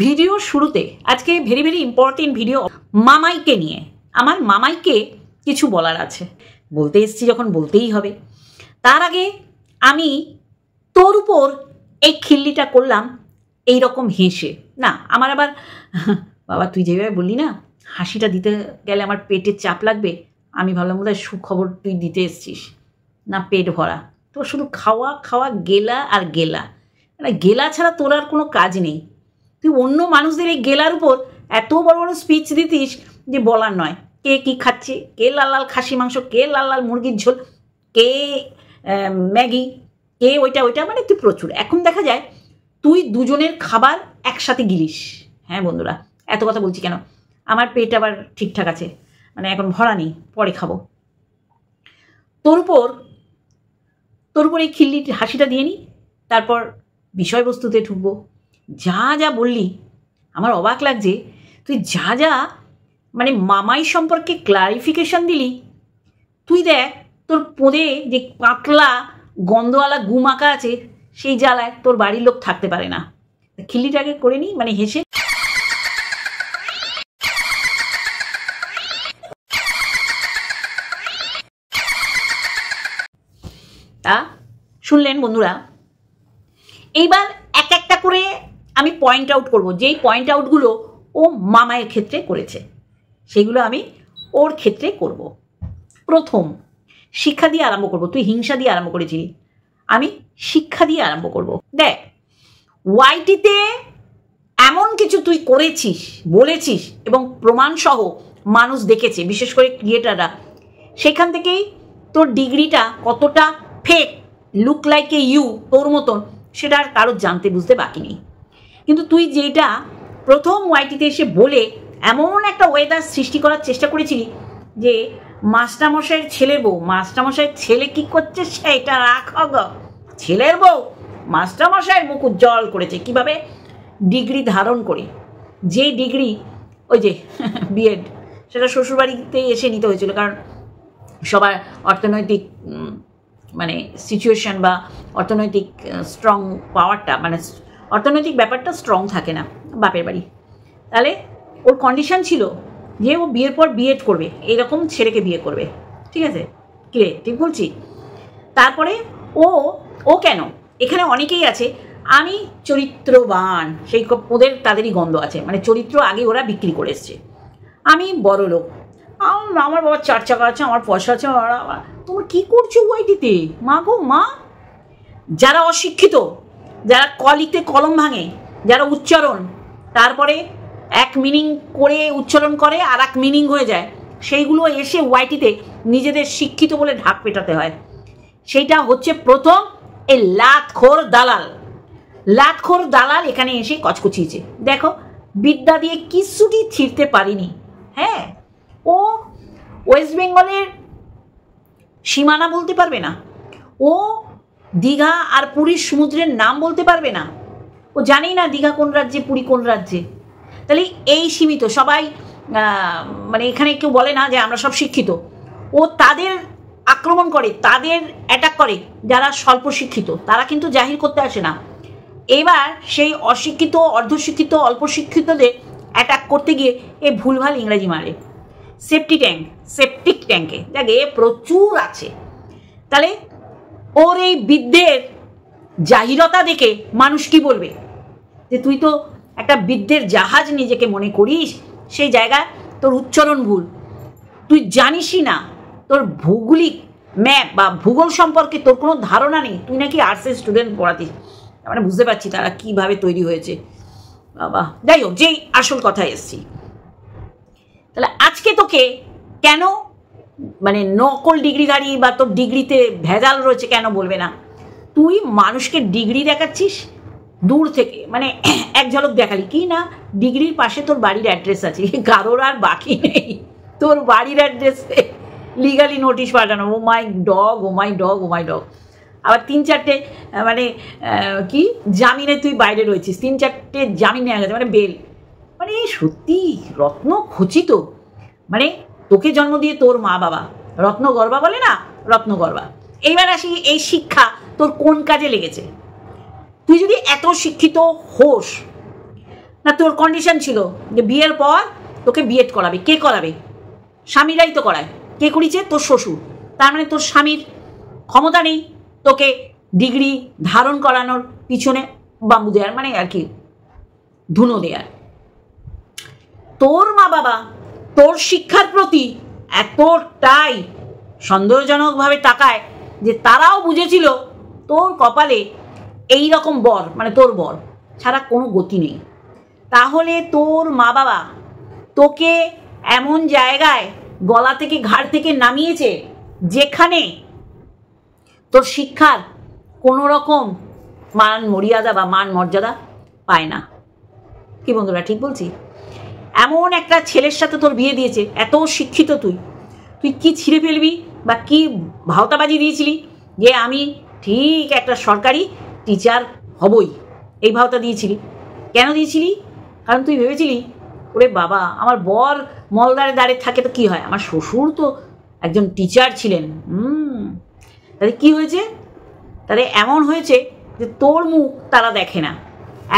Video শুরুতে আজকে very very important video মামাইকে নিয়ে। আমার মামাইকে কিছু বলার আছে, বলতে এসছি যখন বলতেই হবে। তার আগে আমি তোর উপর এই খিল্লিটা করলাম এই রকম হেসে না। আমার আবার বাবা তুই যেভাবে বললি না হাসিটা দিতে গেলে আমার পেটের চাপ লাগবে, আমি ভাবলাম বোধহয় সুখবর তুই দিতে এসছিস না। পেট ভরা তোর শুধু খাওয়া খাওয়া গেলা আর গেলা, মানে গেলা ছাড়া তোর আর কোনো কাজ নেই। তুই অন্য মানুষদের এই গেলার উপর এত বড় বড় স্পিচ দিতিস যে বলার নয়। কে কি খাচ্ছে, কে লাল লাল খাসি মাংস, কে লাল লাল মুরগির ঝোল, কে ম্যাগি, কে ওইটা, মানে তুই প্রচুর। এখন দেখা যায় তুই দুজনের খাবার একসাথে গিলিস। হ্যাঁ বন্ধুরা, এত কথা বলছি কেন, আমার পেট আবার ঠিকঠাক আছে, মানে এখন ভরা নেই, পরে খাবো। তোর উপর এই খিল্লির হাসিটা দিয়ে নি, তারপর বিষয়বস্তুতে ঢুকবো। যা যা বললি আমার অবাক লাগছে। তুই যা যা মানে মামাই সম্পর্কে ক্লারিফিকেশন দিলি, তুই দেখ তোর পোদে যে পাতলা গন্ধওয়ালা গুমাকা আছে সেই জ্বালায় তোর বাড়ির লোক থাকতে পারে না। খিল্লিটাকে করে নি, মানে হেসে। তা শুনলেন বন্ধুরা, এইবার এক একটা করে আমি পয়েন্ট আউট করবো। যেই পয়েন্ট আউটগুলো ও মামায়ের ক্ষেত্রে করেছে সেগুলো আমি ওর ক্ষেত্রে করব। প্রথম, শিক্ষা দিয়ে আরম্ভ করব। তুই হিংসা দিয়ে আরম্ভ করেছিলি, আমি শিক্ষা দিয়ে আরম্ভ করব। দেখ, ওয়াইটিতে এমন কিছু তুই করেছিস, বলেছিস এবং প্রমাণসহ মানুষ দেখেছে, বিশেষ করে ক্রিয়েটাররা। সেখান থেকেই তোর ডিগ্রিটা কতটা fake, look like a you, তোর মতন, সেটা আর কারোর জানতে বুঝতে বাকি নেই। কিন্তু তুই যেটা প্রথম ওয়াইটিতে এসে বলে এমন একটা ওয়েদার সৃষ্টি করার চেষ্টা করেছিলি যে মাস্টারমশাইয়ের ছেলের বউ, মাস্টারমশাইয়ের ছেলে কি করছে সেটা রাখ গো, ছেলের বউ মাস্টারমশাইয়ের মুখ উজ্জ্বল করেছে কিভাবে, ডিগ্রি ধারণ করে। যে ডিগ্রি ওই যে বিএড, সেটা শ্বশুরবাড়িতে এসে নিতে হয়েছিল, কারণ সবার অর্থনৈতিক মানে সিচুয়েশন বা অর্থনৈতিক স্ট্রং পাওয়ারটা, মানে অর্থনৈতিক ব্যাপারটা স্ট্রং থাকে না বাপের বাড়ি। তাহলে ওর কন্ডিশন ছিল যে ও বিয়ের পর বিএড করবে, এইরকম ছেলেকে বিয়ে করবে। ঠিক আছে, কে ঠিক বলছি? তারপরে ও কেন, এখানে অনেকেই আছে আমি চরিত্রবান, সেই ওদের তাদেরই গন্ধ আছে, মানে চরিত্র আগে ওরা বিক্রি করে এসছে। আমি বড় লোক, আমার বাবার 4 চাকা আছে, আমার পয়সা আছে। তোমরা কী করছো ওয়াইটিতে? মা গো মা, যারা অশিক্ষিত, যারা লিখতে কলম ভাঙে, যারা উচ্চারণ তারপরে এক মিনিং করে উচ্চারণ করে আর এক মিনিং হয়ে যায়, সেইগুলো এসে ওয়াইটিতে নিজেদের শিক্ষিত বলে ঢাক পেটাতে হয়। সেইটা হচ্ছে প্রথম এই লাতখোর দালাল এখানে এসে কচকচিয়েছে। দেখো, বিদ্যা দিয়ে কিছুটি ছিঁড়তে পারিনি। হ্যাঁ, ও ওয়েস্ট বেঙ্গলের সীমানা বলতে পারবে না, ও দীঘা আর পুরীর সমুদ্রের নাম বলতে পারবে না, ও জানেই না দীঘা কোন রাজ্যে পুরী কোন রাজ্যে। তাহলে এই সীমিত সবাই, মানে এখানে কেউ বলে না যে আমরা সব শিক্ষিত। ও তাদের আক্রমণ করে, তাদের অ্যাটাক করে যারা স্বল্প শিক্ষিত, তারা কিন্তু জাহির করতে আসে না। এবার সেই অশিক্ষিত, অর্ধশিক্ষিত, অল্প শিক্ষিতদের অ্যাটাক করতে গিয়ে এ ভুলভাল ইংরাজি মারে। সেপটিক ট্যাঙ্কে দেখে প্রচুর আছে। তাহলে ওর এই বিদ্যের জাহিরতা দেখে মানুষ কি বলবে, যে তুই তো একটা বিদ্যের জাহাজ নিজেকে মনে করিস, সেই জায়গায় তোর উচ্চারণ ভুল, তুই জানিসই না, তোর ভৌগোলিক ম্যাপ বা ভূগোল সম্পর্কে তোর কোনো ধারণা নেই। তুই নাকি আর্টসের স্টুডেন্ট পড়াতিস, মানে বুঝতে পারছি তারা কিভাবে তৈরি হয়েছে বাবা। যাই হোক, যেই আসল কথায় এসছি, তাহলে আজকে তোকে কেন মানে নকল ডিগ্রিধারী বা তোর ডিগ্রিতে ভেজাল রয়েছে কেন বলবে না? তুই মানুষকে ডিগ্রি দেখাচ্ছিস দূর থেকে, মানে এক ঝলক দেখালি কি না, ডিগ্রির পাশে তোর বাড়ির অ্যাড্রেস আছে, কারোর আর বাকি নেই তোর বাড়ির অ্যাড্রেসে লিগালি নোটিশ পাঠানো। Oh my dog, oh my dog, oh my dog. আবার 3-4টে মানে কি জামিনে তুই বাইরে রয়েছিস, 3-4টে জামিন নেওয়া গেছে, মানে বেল। মানে সত্যি রত্ন খচিত, মানে তোকে জন্ম দিয়ে তোর মা বাবা রত্নগর্ভা বলে না, রত্নগর্ভা। এইবার আসি, এই শিক্ষা তোর কোন কাজে লেগেছে? তুই যদি এত শিক্ষিত হোস, না তোর কন্ডিশন ছিল যে বিয়ের পর তোকে বিএড করাবে? কে করাবে? স্বামীরাই তো করায়। কে করিয়েছে? তোর শ্বশুর। তার মানে তোর স্বামীর ক্ষমতা নেই তোকে ডিগ্রি ধারণ করানোর পিছনে বাম্বু দেওয়ার, মানে আর কি ধুনো দেওয়ার। তোর মা বাবা তোর শিক্ষার প্রতি এতটাই সন্দেহজনকভাবে তাকায় যে তারাও বুঝেছিল তোর কপালে এই রকম বর, মানে তোর বর ছাড়া কোনো গতি নেই। তাহলে তোর মা বাবা তোকে এমন জায়গায় গলা থেকে ঘাড় থেকে নামিয়েছে যেখানে তোর শিক্ষার কোনো রকম মান মর্যাদা বা মান মর্যাদা পায় না। কি বন্ধুরা ঠিক বলছি? এমন একটা ছেলের সাথে তোর বিয়ে দিয়েছে, এত শিক্ষিত তুই কি ছিঁড়ে ফেলবি বা কি ভাওতাবাজি দিয়েছিলি যে আমি ঠিক একটা সরকারি টিচার হবই, এই ভাওতা দিয়েছিলি। কেন দিয়েছিলি? কারণ তুই ভেবেছিলি ওরে বাবা আমার বর মলদারে দাঁড়িয়ে থাকে তো কি হয়, আমার শ্বশুর তো একজন টিচার ছিলেন। তাহলে কি হয়েছে? তাহলে এমন হয়েছে যে তোর মুখ তারা দেখে না।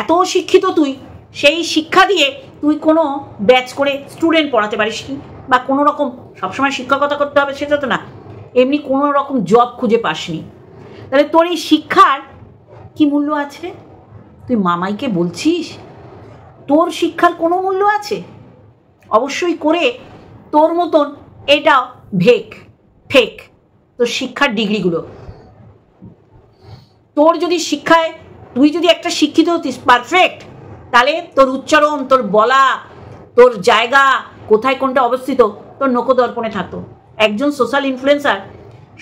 এত শিক্ষিত তুই, সেই শিক্ষা দিয়ে তুই কোনো ব্যাচ করে স্টুডেন্ট পড়াতে পারিস কি, বা কোনো রকম সবসময় শিক্ষকতা করতে হবে সেটা তো না, এমনি কোনো রকম জব খুঁজে পাসনি। তাহলে তোর এই শিক্ষার কি মূল্য আছে? তুই মামাইকে বলছিস তোর শিক্ষার কোনো মূল্য আছে? অবশ্যই করে তোর মতন এটাও ফেক তোর শিক্ষার ডিগ্রিগুলো। তোর যদি শিক্ষায় তুই যদি একটা শিক্ষিত হতিস পারফেক্ট, তাহলে তোর উচ্চারণ, তোর বলা, তোর জায়গা কোথায় কোনটা অবস্থিত তোর নখদর্পণে থাকতো। একজন সোশ্যাল ইনফ্লুয়েন্সার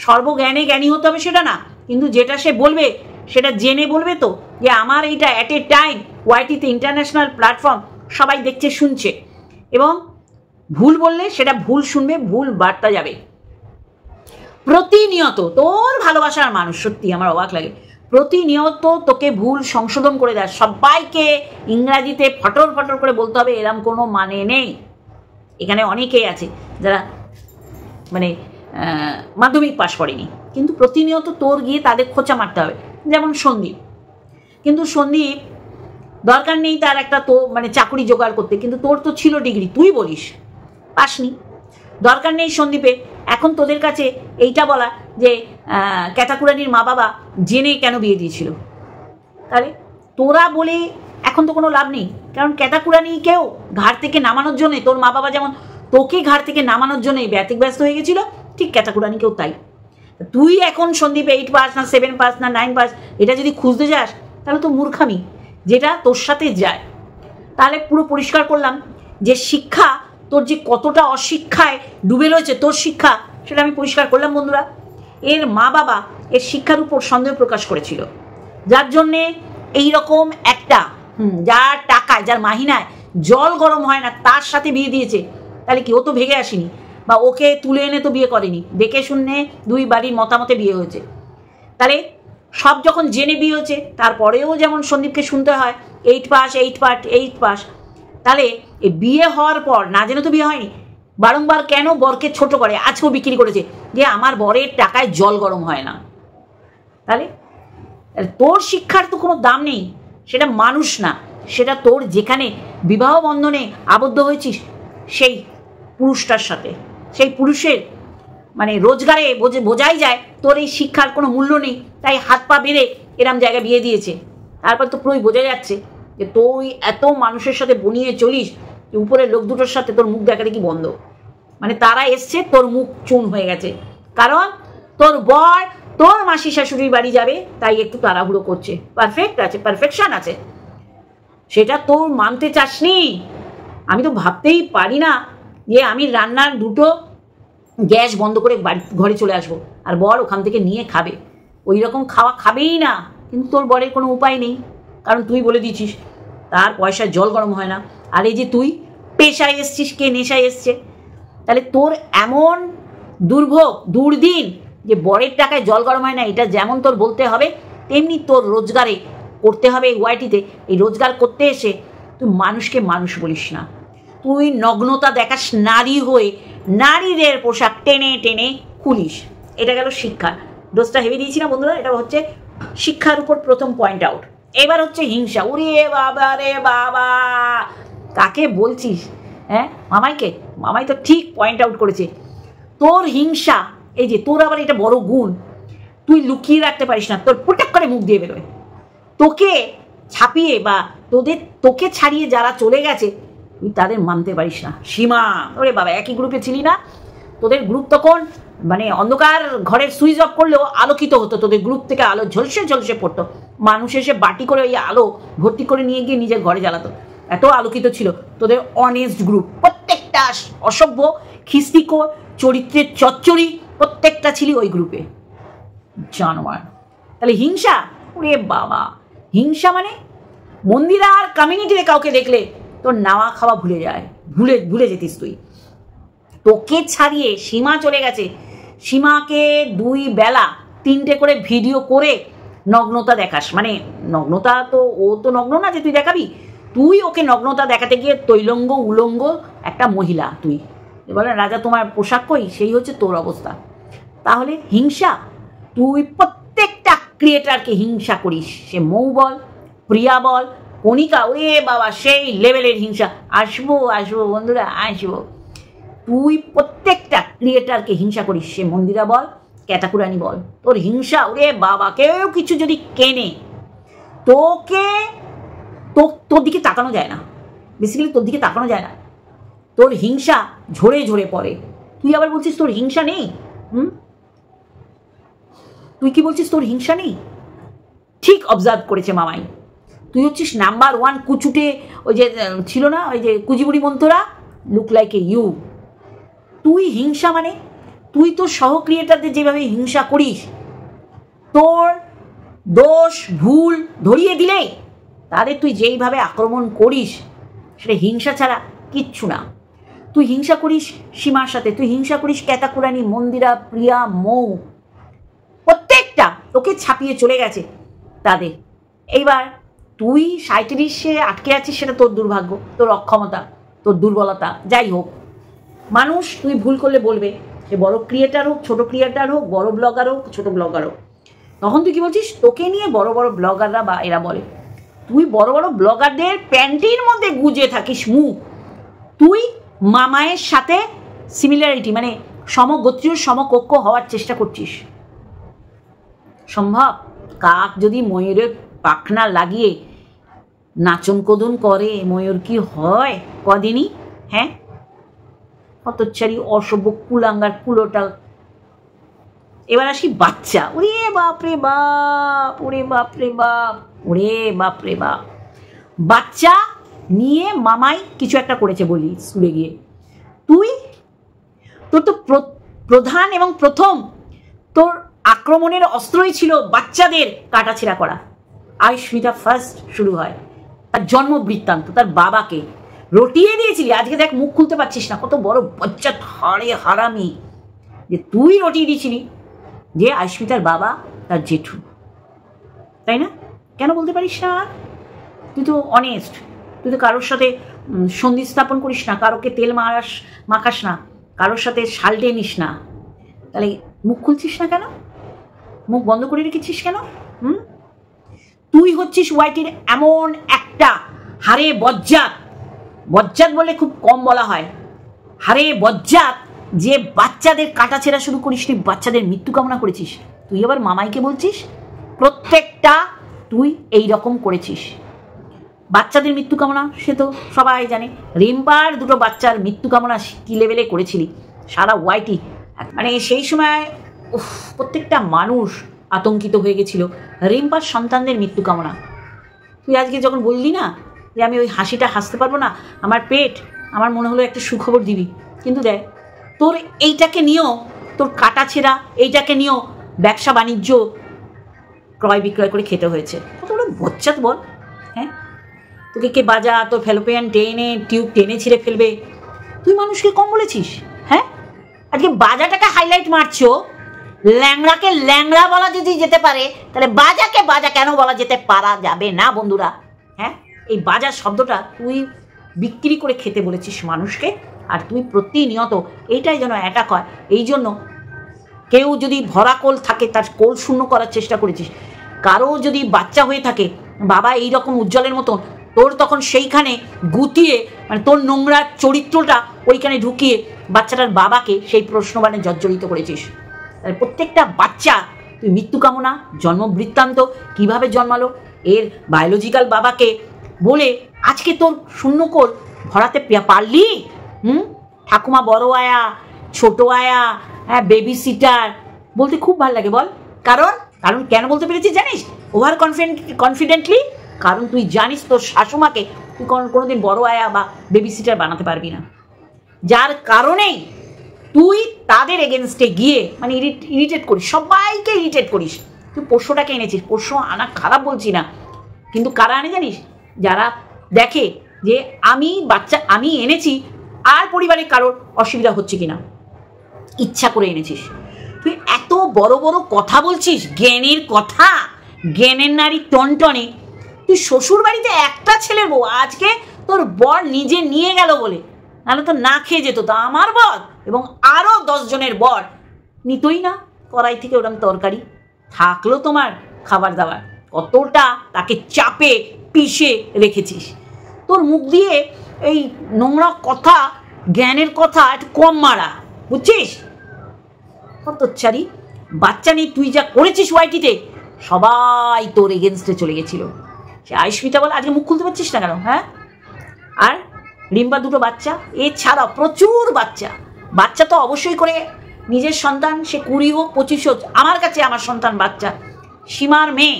সর্বজ্ঞানে জ্ঞানী হতে হবে সেটা না, কিন্তু যেটা সে বলবে সেটা জেনে বলবে তো, যে আমার এইটা অ্যাট এ টাইম ওয়াইটিতে ইন্টারন্যাশনাল প্ল্যাটফর্ম সবাই দেখছে শুনছে, এবং ভুল বললে সেটা ভুল শুনবে, ভুল বার্তা যাবে। প্রতিনিয়ত তোর ভালোবাসার মানুষ, সত্যি আমার অবাক লাগে, প্রতিনিয়ত তোকে ভুল সংশোধন করে দেয়। সবাইকে ইংরাজিতে ফটর ফটর করে বলতে হবে এরম কোনো মানে নেই। এখানে অনেকেই আছে যারা মানে মাধ্যমিক পাশ করেনি, কিন্তু প্রতিনিয়ত তোর গিয়ে তাদের খোঁচা মারতে হবে। যেমন সন্দীপ, কিন্তু সন্দীপ দরকার নেই তার একটা তো মানে চাকরি জোগাড় করতে, কিন্তু তোর তো ছিল ডিগ্রি, তুই বলিস পাসনি, দরকার নেই সন্দীপের। এখন তোদের কাছে এইটা বলা যে ক্যাটাকুরানির মা বাবা জেনে কেন বিয়ে দিয়েছিল, তাহলে তোরা বলে এখন তো কোনো লাভ নেই। কারণ ক্যাটাকুরানিকেও ঘাট থেকে নামানোর জন্যে তোর মা বাবা যেমন তোকে ঘাট থেকে নামানোর জন্যই ব্যতিব্যস্ত হয়ে গেছিল, ঠিক ক্যাটাকুরানিকেও তাই। তুই এখন সন্দীপ 8 পাস না 7 পাস না 9 পাস এটা যদি খুঁজতে যাস তাহলে তো মূর্খামি, যেটা তোর সাথে যায়। তাহলে পুরো পরিষ্কার করলাম যে শিক্ষা তোর যে কতটা অশিক্ষায় ডুবে রয়েছে তোর শিক্ষা, সেটা আমি পরিষ্কার করলাম বন্ধুরা। এর মা বাবা এর শিক্ষার উপর সন্দেহ প্রকাশ করেছিল, যার জন্যে এইরকম একটা যার টাকায় যার মাহিনায় জল গরম হয় না তার সাথে বিয়ে দিয়েছে। তাহলে কি ও তো ভেগে আসেনি, বা ওকে তুলে এনে তো বিয়ে করেনি, দেখে শুনে দুই বাড়ির মতামতে বিয়ে হয়েছে। তাহলে সব যখন জেনে বিয়ে হয়েছে, তারপরেও যেমন সন্দীপকে শুনতে হয় 8 পাস, তাহলে এই বিয়ে হওয়ার পর না জেনে তো বিয়ে হয়নি, বারংবার কেন বরকে ছোট করে, আজকেও বিক্রি করেছে যে আমার বরের টাকায় জল গরম হয় না। তাহলে তোর শিক্ষার তো কোনো দাম নেই, সেটা মানুষ না, সেটা তোর যেখানে বিবাহ বন্ধনে আবদ্ধ হয়েছিস সেই পুরুষটার সাথে, সেই পুরুষের মানে রোজগারে বোঝাই যায় তোর এই শিক্ষার কোনো মূল্য নেই, তাই হাত পা বেঁধে এরম জায়গায় বিয়ে দিয়েছে। তারপর তো পুরোই বোঝা যাচ্ছে যে তুই এত মানুষের সাথে বনিয়ে চলিস, উপরের লোক দুটোর সাথে তোর মুখ দেখা দেখি বন্ধ, মানে তারা এসছে তোর মুখ চুন হয়ে গেছে, কারণ তোর বর তোর মাসি শাশুড়ির বাড়ি যাবে তাই একটু তাড়াহুড়ো করছে। পারফেকশন আছে, সেটা তোর মানতে চাসনি। আমি তো ভাবতেই পারি না যে আমি রান্নার দুটো গ্যাস বন্ধ করে ঘরে চলে আসবো আর বর ওখান থেকে নিয়ে খাবে, ওই রকম খাওয়া খাবেই না, কিন্তু তোর বরের কোনো উপায় নেই, কারণ তুই বলে দিয়েছিস তার পয়সায় জল গরম হয় না। আর এই যে তুই পেশায় এসছিস, কে নেশায় এসছে, তাহলে তোর এমন দুর্দিন যে বরের টাকায় জল গরম হয় না, এটা যেমন তোর বলতে হবে তেমনি তোর রোজগারে করতে হবে। ওয়াইটিতে এই রোজগার করতে এসে তুই মানুষকে মানুষ বলিস না, তুই নগ্নতা দেখাস নারী হয়ে, নারীদের পোশাক টেনে টেনে খুলিস। এটা গেল শিক্ষা, ডোজটা হেভি দিয়েছি না বন্ধুরা? এটা হচ্ছে শিক্ষার উপর প্রথম পয়েন্ট আউট। এবার হচ্ছে হিংসা। ওরে বাবা রে বাবা, কাকে বলছিস? হ্যাঁ, মামাইকে? মামাই তো ঠিক পয়েন্ট আউট করেছে। তোর হিংসা, এই যে তোর আবার এটা বড় গুণ, তুই লুকিয়ে রাখতে পারিস না, তোর পটাক করে মুখ দিয়ে বেরোয়। তোকে ছাপিয়ে বা তোকে ছাড়িয়ে যারা চলে গেছে তুই তাদের মানতে পারিস না। সীমা, ওরে বাবা, একই গ্রুপে ছিলি না? তোদের গ্রুপ তখন মানে অন্ধকার ঘরের সুইচ অফ করলেও আলোকিত হতো, তোদের গ্রুপ থেকে আলো ঝলসে ঝলসে পড়তো, মানুষ এসে বাটি করে ওই আলো ভর্তি করে নিয়ে গিয়ে নিজের ঘরে জ্বালাতো, এত আলোকিত ছিল তোদের অনেস্ট গ্রুপ। প্রত্যেকটা অসভ্য খিস্তিকো চরিত্রের চচ্চড়ি প্রত্যেকটা ছিলি ওই গ্রুপে। জানোয়ার। তাহলে হিংসা, ওরে বাবা, হিংসা মানে মন্দিরা আর কমিউনিটিতে কাউকে দেখলে তোর নাওয়া খাওয়া ভুলে যায়, ভুলে যেতিস তুই। তোকে ছাড়িয়ে সীমা চলে গেছে, সীমাকে 2 বেলা 3টে করে ভিডিও করে নগ্নতা দেখাস, মানে নগ্নতা তো ও তো নগ্ন না যে তুই দেখাবি, তুই ওকে নগ্নতা দেখাতে গিয়ে তৈলঙ্গ উলঙ্গ একটা মহিলা তুই, বলে রাজা তোমার পোশাক কই, সেই হচ্ছে তোর অবস্থা। তাহলে হিংসা, তুই প্রত্যেকটা ক্রিয়েটারকে হিংসা করিস, সে মৌ বল, প্রিয়া বল, কণিকা, ওরে বাবা সেই লেভেলের হিংসা। আসবো বন্ধুরা, আসবো। তুই প্রত্যেকটা ক্রিয়েটারকে হিংসা করিস, সে মন্দিরা বল, ক্যাটাকুরানি বল, তোর হিংসা, ওরে বাবা, কেউ কিছু যদি কেনে তোর দিকে তাকানো যায় না, বেসিক্যালি তোর দিকে তাকানো যায় না, তোর হিংসা ঝরে ঝরে পড়ে। তুই আবার বলছিস তোর হিংসা নেই? তুই কি বলছিস তোর হিংসা নেই? ঠিক অবজার্ভ করেছে মামাই, তুই হচ্ছিস নাম্বার 1 কুচুটে। ওই যে ছিল না, ওই যে কুচিপুড়ি মন্তরা, লুক লাইক এ ইউ। তুই হিংসা মানে তুই তোর সহ ক্রিয়েটারদের যেভাবে হিংসা করিস, তোর দোষ ভুল ধরিয়ে দিলে তাদের তুই যেইভাবে আক্রমণ করিস, সেটা হিংসা ছাড়া কিচ্ছু না। তুই হিংসা করিস সীমার সাথে, তুই হিংসা করিস ক্যাতাকুরানি, মন্দিরা, প্রিয়া, মৌ, প্রত্যেকটা তোকে ছাপিয়ে চলে গেছে তাদের। এইবার তুই 37-এ আটকে আছিস, সেটা তোর দুর্ভাগ্য, তোর অক্ষমতা, তোর দুর্বলতা, যাই হোক। মানুষ তুই ভুল করলে বলবে, সে বড় ক্রিয়েটার হোক, ছোট ক্রিয়েটার হোক, বড় ব্লগার হোক, ছোট ব্লগার হোক। তখন তুই কি বলছিস? তোকে নিয়ে বড় বড় ব্লগাররা বা এরা বলে, তুই বড় বড় ব্লগারদের প্যান্টির মধ্যে গুজে থাকিস মুখ। তুই মামায়ের সাথে সিমিলারিটি মানে সমগোত্রীয় সমকক্ষ হওয়ার চেষ্টা করছিস। সম্ভব? কাক যদি ময়ূরের পাখনা লাগিয়ে নাচন কোদন করে, ময়ূর কি হয় কদিনই? হ্যাঁ, হতচ্ছাড়ি অসভ্য কুলাঙ্গার কুলোটা। এবার আসি বাচ্চা। ওরে বাপরে বাপ, ওরে বাপরে বাপ, ওরে বাপরে বাপ। বাচ্চা নিয়ে মামাই কিছু একটা করেছে বলি স্কুলে গিয়ে। তোর তো প্রধান এবং প্রথম তোর আক্রমণের অস্ত্রই ছিল বাচ্চাদের কাটাছেঁড়া করা। আয়ুষ্মিতা ফার্স্ট শুরু হয়, তার জন্ম বৃত্তান্ত, তার বাবাকে রটিয়ে দিয়েছিলি। আজকে দেখ মুখ খুলতে পারছিস না, কত বড় বাচ্চা হাড়ে হারামি যে তুই রটিয়ে দিয়েছিলি যে আয়ুষ্মিতার বাবা তার জেঠু, তাই না? কেন বলতে পারিস না? তুই তো অনেস্ট, তুই তো কারোর সাথে সন্ধি স্থাপন করিস না, কারোকে তেল মাখাস না, কারোর সাথে শালটে নিস না, তাহলে মুখ খুলছিস না কেন? মুখ বন্ধ করে রেখেছিস কেন? তুই হচ্ছিস ওয়াইটির এমন একটা হারে বজ্জাত, বজ্জাত বলে খুব কম বলা হয়, হারে বজ্জাত, যে বাচ্চাদের কাটাছেঁড়া শুরু করিস, তুই বাচ্চাদের মৃত্যু কামনা করেছিস। তুই আবার মামাইকে বলছিস প্রত্যেকটা তুই এই রকম করেছিস। বাচ্চাদের মৃত্যু কামনা সে তো সবাই জানে, রিম্পার 2টো বাচ্চার মৃত্যু কামনা কি লেভেলে করেছিলি সারা ওয়াইটি, মানে সেই সময় প্রত্যেকটা মানুষ আতঙ্কিত হয়ে গেছিল রিম্পার সন্তানদের মৃত্যু কামনা। তুই আজকে যখন বললি না যে আমি ওই হাসিটা হাসতে পারবো না, আমার পেট, আমার মনে হলো একটা সুখবর দিবি, কিন্তু দেখ তোর এইটাকে নিয়েও, তোর কাটাছেঁড়া এইটাকে নিয়েও ব্যবসা বাণিজ্য ক্রয় বিক্রয় করে খেতে হয়েছে। কত বড় বচ্চাত বল! হ্যাঁ, তোকে কে বাজা, তোর ফ্যালোপিয়ান টিউব টেনে ছিঁড়ে ফেলবে, তুই মানুষকে কম বলেছিস? হ্যাঁ, আজকে বাজাটাকে হাইলাইট মারছো, ল্যাংড়াকে ল্যাংড়া বলা যদি যেতে পারে, তাহলে বাজাকে বাজা কেন বলা যেতে পারা যাবে না বন্ধুরা? হ্যাঁ, এই বাজার শব্দটা তুই বিক্রি করে খেতে বলেছিস মানুষকে, আর তুই প্রতিনিয়ত এইটাই যেন অ্যাটাক হয়, এই জন্য কেউ যদি ভরা কোল থাকে তার কোল শূন্য করার চেষ্টা করেছিস। কারো যদি বাচ্চা হয়ে থাকে বাবা এইরকম উজ্জ্বলের মতন, তোর তখন সেইখানে গুটিয়ে মানে তোর নোংরা চরিত্রটা ওইখানে ঢুকিয়ে বাচ্চাটার বাবাকে সেই প্রশ্নবাণে জর্জরিত করেছিস। তাহলে প্রত্যেকটা বাচ্চা তুই মৃত্যু কামনা, জন্ম বৃত্তান্ত, কীভাবে জন্মালো, এর বায়োলজিক্যাল বাবাকে বলে আজকে তোর শূন্যকোল ভরাতে পারলি? ঠাকুমা বড় আয়া, ছোট আয়া, হ্যাঁ বেবি সিটার বলতে খুব ভালো লাগে বল। কারণ কারণ কেন বলতে পেরেছিস জানিস? ওভার কনফিডেন্টলি, কারণ তুই জানিস তোর শাশুমাকে তুই কোনোদিন বড় আয়া বা বেবি সিটার বানাতে পারবি না, যার কারণেই তুই তাদের এগেনস্টে গিয়ে মানে ইরিটেট করিস, সবাইকে ইরিটেট করিস। তুই পোষ্যটাকে এনেছিস, পোষ্য আনা খারাপ বলছি না, কিন্তু কারা আনে জানিস? যারা দেখে যে আমি এনেছি আর পরিবারের কারোর অসুবিধা হচ্ছে কিনা, ইচ্ছা করে এনেছিস। তুই এত বড় বড় কথা বলছিস, জ্ঞানের কথা, জ্ঞানের নারী টনটনে। তুই শ্বশুর বাড়িতে একটা ছেলের বউ, আজকে তোর বর নিজে নিয়ে গেল বলে, নাহলে তো না খেয়ে যেত। তা আমার বর এবং আরও 10 জনের বর নিতই না কড়াই থেকে ওরকম তরকারি। থাকলো তোমার খাবার দাবার, কতটা তাকে চাপে পিষে রেখেছিস। তোর মুখ দিয়ে এই নোংরা কথা, জ্ঞানের কথা একটু কম মারা, বুঝছিস? কতচ্ছারি বাচ্চা নেই, তুই যা করেছিস ওয়াইটিতে, সবাই তোর এগেনস্টে চলে গেছিল। সে আয়ুষ্মিতা বল, আজকে মুখ খুলতে পারছিস না কেন? হ্যাঁ, আর রিম্বা 2টো বাচ্চা, এছাড়া প্রচুর বাচ্চা তো অবশ্যই করে নিজের সন্তান, সে 20 হোক 25 হোক, আমার কাছে আমার সন্তান বাচ্চা। সীমার মেয়ে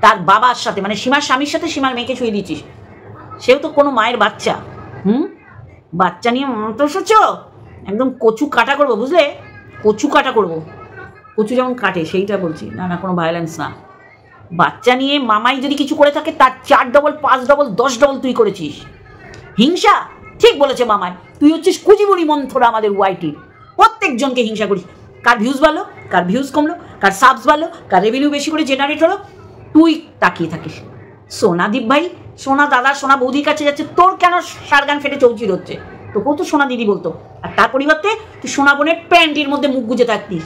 তার বাবার সাথে, মানে সীমার স্বামীর সাথে সীমার মেয়েকে ছুঁয়ে দিচ্ছিস, সেও তো কোনো মায়ের বাচ্চা। বাচ্চা নিয়ে মন্তসচ্ছ, একদম কচু কাটা করবো, বুঝলে? কচু কাটা করবো, কচু যেমন কাটে সেইটা বলছি, না কোনো ভায়োলেন্স না। বাচ্চা নিয়ে মামাই যদি কিছু করে থাকে তার 4 ডবল 5 ডবল 10 ডবল তুই করেছিস হিংসা। ঠিক বলেছে মামাই, তুই হচ্ছিস কুজিবুড়ি মন্থরা আমাদের ওয়াইটির। প্রত্যেকজনকে হিংসা করিস, কার ভিউজ বাড়লো, কার ভিউজ কমলো, কার সাবস বাড়লো, কার রেভিনিউ বেশি করে জেনারেট হলো, তুই তাকিয়ে থাকিস। সোনাদীপ ভাই, সোনা দাদা, সোনা বৌদির কাছে যাচ্ছে, তোর কেন সারগান ফেটে চৌচির হচ্ছে? তোকেও তো সোনা দিদি বলতো, আর তার পরিবর্তে তুই সোনা বোনের প্যান্টির মধ্যে মুখ গুজে থাকতিস।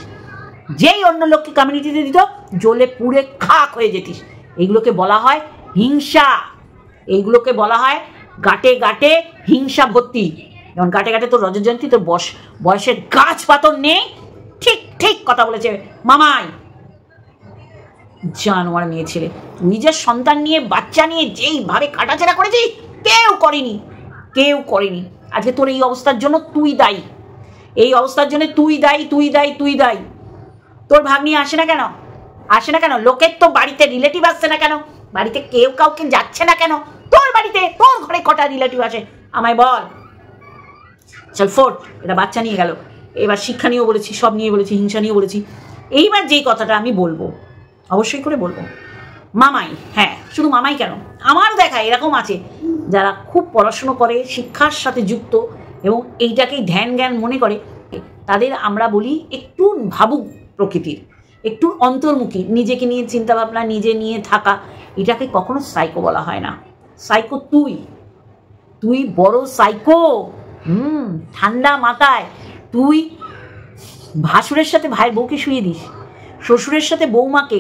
যেই অন্য লোককে কমিউনিটিতে দিত, জ্বলে পুড়ে খাক হয়ে যেতিস। এইগুলোকে বলা হয় হিংসা, এইগুলোকে বলা হয় গাটে গাটে হিংসা ভর্তি। যেমন গাটে গাটে তোর রজতজয়ন্তী, তোর বয়সের গাছ পাতর নেই। ঠিক ঠিক কথা বলেছে মামাই। জানোয়ার মেয়ে ছেলে, তুই যে সন্তান নিয়ে বাচ্চা নিয়ে যেইভাবে কাটাছেড়া করেছিস, কেউ করেনি। আজকে তোর এই অবস্থার জন্য তুই দায়ী, এই অবস্থার জন্য তুই দায়ী। তোর ভাগ্নি আসে না কেন? লোকের তো বাড়িতে রিলেটিভ আসছে না কেন? বাড়িতে কেউ কাউকে যাচ্ছে না কেন? তোর বাড়িতে, তোর ঘরে কটা রিলেটিভ আসে আমায় বল। চল ফোর্ট, এটা বাচ্চা নিয়ে গেল, এবার শিক্ষা নিয়েও বলেছি, সব নিয়ে বলেছি, হিংসা নিয়েও বলেছি। এইবার যেই কথাটা আমি বলবো, অবশ্যই করে বলবো, মামাই, হ্যাঁ শুধু মামাই কেন, আমার দেখা এরকম আছে যারা খুব পড়াশুনো করে, শিক্ষার সাথে যুক্ত এবং এইটাকেই ধ্যান জ্ঞান মনে করে, তাদের আমরা বলি একটু ভাবুক প্রকৃতির, একটু অন্তর্মুখী, নিজেকে নিয়ে চিন্তাভাবনা, নিজে নিয়ে থাকা। এটাকে কখনো সাইকো বলা হয় না। সাইকো তুই বড় সাইকো। ঠান্ডা মাথায় তুই ভাসুরের সাথে ভাইয়ের বউকে শুয়ে দিস, শ্বশুরের সাথে বৌমাকে।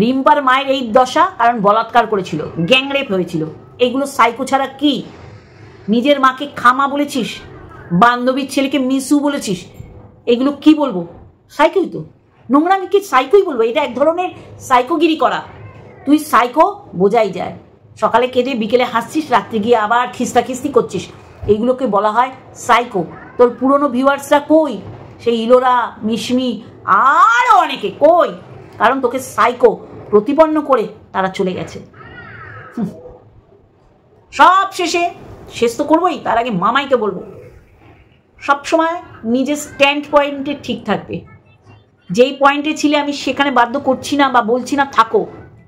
রিম্পার মায়ের এই দশা কারণ বলাৎকার করেছিল, গ্যাংরেপ হয়েছিল। এগুলো সাইকো ছাড়া কি? নিজের মাকে খামা বলেছিস, বান্ধবীর ছেলেকে মিসু বলেছিস, এগুলো কি বলবো? সাইকোই তো, নোংরামিকে সাইকোই বলবো। এটা এক ধরনের সাইকোগিরি করা। তুই সাইকো বোঝাই যায়। সকালে কেঁদে বিকেলে হাসছিস, রাত্রে গিয়ে আবার খিস্তি করছিস, এইগুলোকে বলা হয় সাইকো। তোর পুরনো ভিউয়ার্সরা কই? সেই ইলোরা, মিশমি, আরও অনেকে কই? কারণ তোকে সাইকো প্রতিপন্ন করে তারা চলে গেছে। সব শেষ তো করবোই, তার আগে মামাইকে বলবো, সবসময় নিজের স্ট্যান্ড পয়েন্টে ঠিক থাকবে। যেই পয়েন্টে ছিলে আমি সেখানে বাধ্য করছি না বা বলছি না থাকো,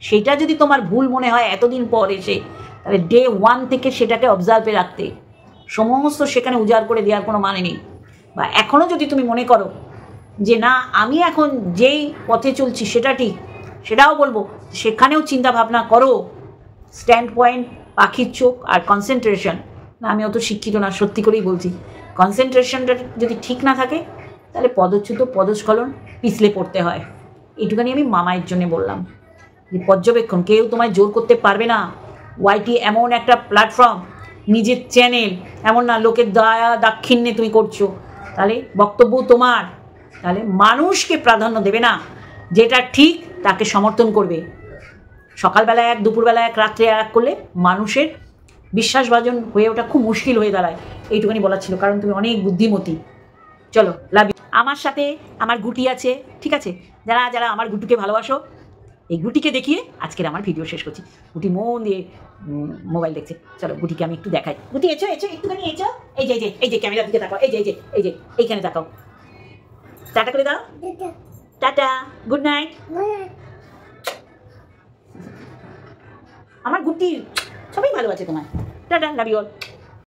সেটা যদি তোমার ভুল মনে হয় এতদিন পর এসে, তাহলে ডে 1 থেকে সেটাকে অবজার্ভে রাখতে, সমস্ত সেখানে উজাড় করে দেওয়ার কোনো মানে নেই। বা এখনও যদি তুমি মনে করো যে না আমি এখন যেই পথে চলছি সেটা ঠিক, সেটাও বলবো, সেখানেও চিন্তা ভাবনা করো। স্ট্যান্ড পয়েন্ট, পাখির চোখ আর কনসেন্ট্রেশন, না আমি অত শিক্ষিত না, সত্যি করেই বলছি, কনসেন্ট্রেশনটা যদি ঠিক না থাকে তাহলে পদচ্যুত, পদস্খলন, পিছলে পড়তে হয়। এইটুখানি আমি মামায়ের জন্য বললাম যে পর্যবেক্ষণ, কেউ তোমায় জোর করতে পারবে না। ওয়াইটি এমন একটা প্ল্যাটফর্ম নিজের চ্যানেল, এমন না লোকের দয়া দাক্ষিণ্যে তুমি করছো। তাহলে বক্তব্য তোমার, তাহলে মানুষকে প্রাধান্য দেবে না, যেটা ঠিক তাকে সমর্থন করবে। সকালবেলা এক, দুপুরবেলা এক, রাত্রে এক করলে মানুষের বিশ্বাসভাজন হয়ে ওঠা খুব মুশকিল হয়ে দাঁড়ায়। এইটুখানি বলার ছিল, কারণ তুমি অনেক বুদ্ধিমতী। চলো, লাভ ইউ। আমার সাথে আমার গুটি আছে, ঠিক আছে? যারা যারা আমার গুটিকে ভালোবাসো, এই গুটিকে দেখিয়ে আজকের আমার ভিডিও শেষ করছি। গুটি মন দিয়ে মোবাইল দেখছে। চলো গুটিকে আমি একটু দেখাই। গুটি এসো এসো, একটুখানি এসো। এই যে এই যে ক্যামেরার দিকে তাকাও, এই যে এইখানে তাকাও। টাটা করে দাও। Tata, good night. আমার গুটি সবাই ভালো আছে তোমার। Tata, love you all.